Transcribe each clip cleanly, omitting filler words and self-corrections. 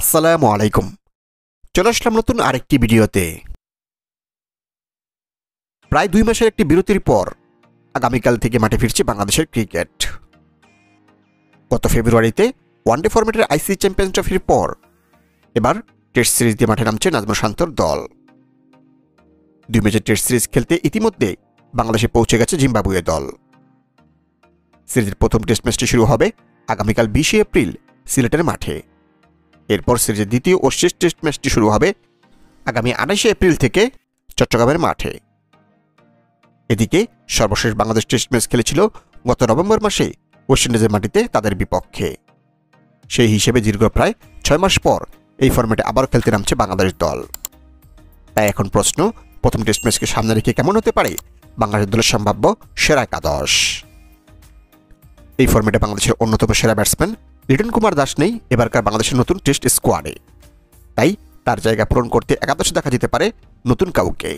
আসসালামু আলাইকুম। চলে আসলাম নতুন আরেকটি ভিডিওতে। প্রায় ২ মাসের একটি বিরতির পর আগামীকাল থেকে মাঠে ফিরছে বাংলাদেশের ক্রিকেট। গত ফেব্রুয়ারিতে ওয়ানডে ফরম্যাটের আইসিসি চ্যাম্পিয়ন্স ট্রফির পর এবার টেস্ট সিরিজ দিয়ে মাঠে নামছে নাজমুল শান্তর দল। ২ ম্যাচের টেস্ট সিরিজ খেলতে ইতিমধ্যে বাংলাদেশে পৌঁছে গেছে জিম্বাবুয়ে দল। সিরিজের প্রথম টেস্ট ম্যাচটি শুরু হবে আগামীকাল ২০শে এপ্রিল সিলেটের মাঠে। এরপর সিরিজের দ্বিতীয় ও শেষ টেস্ট ম্যাচটি শুরু হবে আগামী ২৮শে এপ্রিল থেকে চট্টগ্রামের মাঠে। এদিকে সর্বশেষ বাংলাদেশ টেস্ট ম্যাচ খেলেছিল গত নভেম্বর মাসে ওয়েস্ট ইন্ডিজের মাটিতে তাদের বিপক্ষে। সেই হিসেবে দীর্ঘ প্রায় ৬ মাস পর এই ফরম্যাটে আবার খেলতে নামছে বাংলাদেশ দল। তাই এখন প্রশ্ন, প্রথম টেস্ট ম্যাচকে সামনে রেখে কেমন হতে পারে বাংলাদেশ দলের সম্ভাব্য সেরা একাদশ। এই ফরম্যাটে বাংলাদেশের অন্যতম সেরা ব্যাটসম্যান লিটন কুমার দাস নেই এবারকার বাংলাদেশের নতুন টেস্ট স্কোয়াডে। তাই তার জায়গা পূরণ করতে একাদশে দেখা যেতে পারে নতুন কাউকে।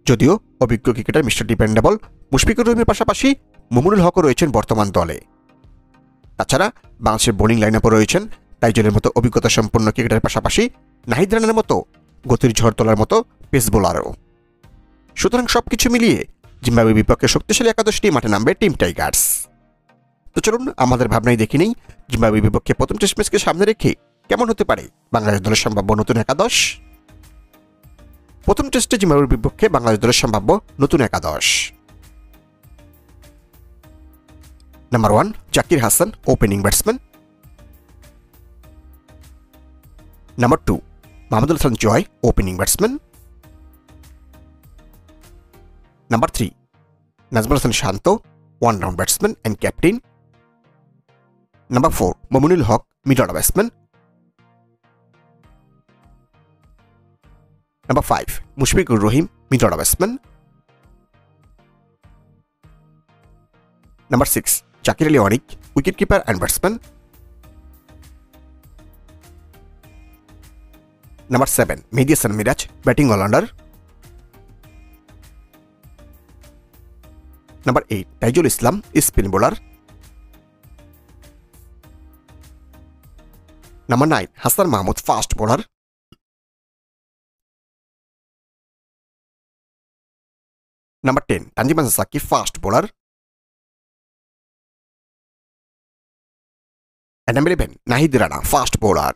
যদিও অভিজ্ঞ ক্রিকেটার মিস্টার ডিপেন্ডেবল মুশফিকুর রহিমের পাশাপাশি মুমিনুল হকও রয়েছেন বর্তমান দলে। তাছাড়া বাংলাদেশের বোলিং লাইনআপও রয়েছেন তাইজুলের মতো অভিজ্ঞতা সম্পন্ন ক্রিকেটারের পাশাপাশি নাহিদ রানার মতো গতির ঝড় তোলার মতো পেস বোলারও। সুতরাং সবকিছু মিলিয়ে জিম্বাবুয়ের বিপক্ষে শক্তিশালী একাদশটি মাঠে নামবে টিম টাইগার্স। তো চলুন আমাদের ভাবনাই দেখি নেই জিম্বাবুয়ের বিপক্ষে প্রথম টেস্ট ম্যাচকে সামনে রেখে কেমন হতে পারে বাংলাদেশ দলের সম্ভাব্য নতুন একাদশ। প্রথম টেস্টে জিম্বাবুয়ের বিপক্ষে বাংলাদেশ দলের সম্ভাব্য নতুন একাদশ। Number 1 Zakir Hasan, opening batsman. Number 2 Mahmudul Hasan Joy, opening batsman. Number 3 Najmul Hasan Shanto, one round batsman and captain. Number 4 Mominul Haque, middle order batsman. Number 5 Mushfiqur Rahim, middle order batsman. Number 6 Jaker Ali Anik, wicket keeper and batsman. Number 7 Mehidy Hasan Miraz, batting allrounder. Number 8 Taijul Islam, spin bowler. Number 9 Hasan Mahmud, fast bowler. Number 10 Tanzim Hasan Sakib, fast bowler. Number 11 Nahid Rana, fast bowler.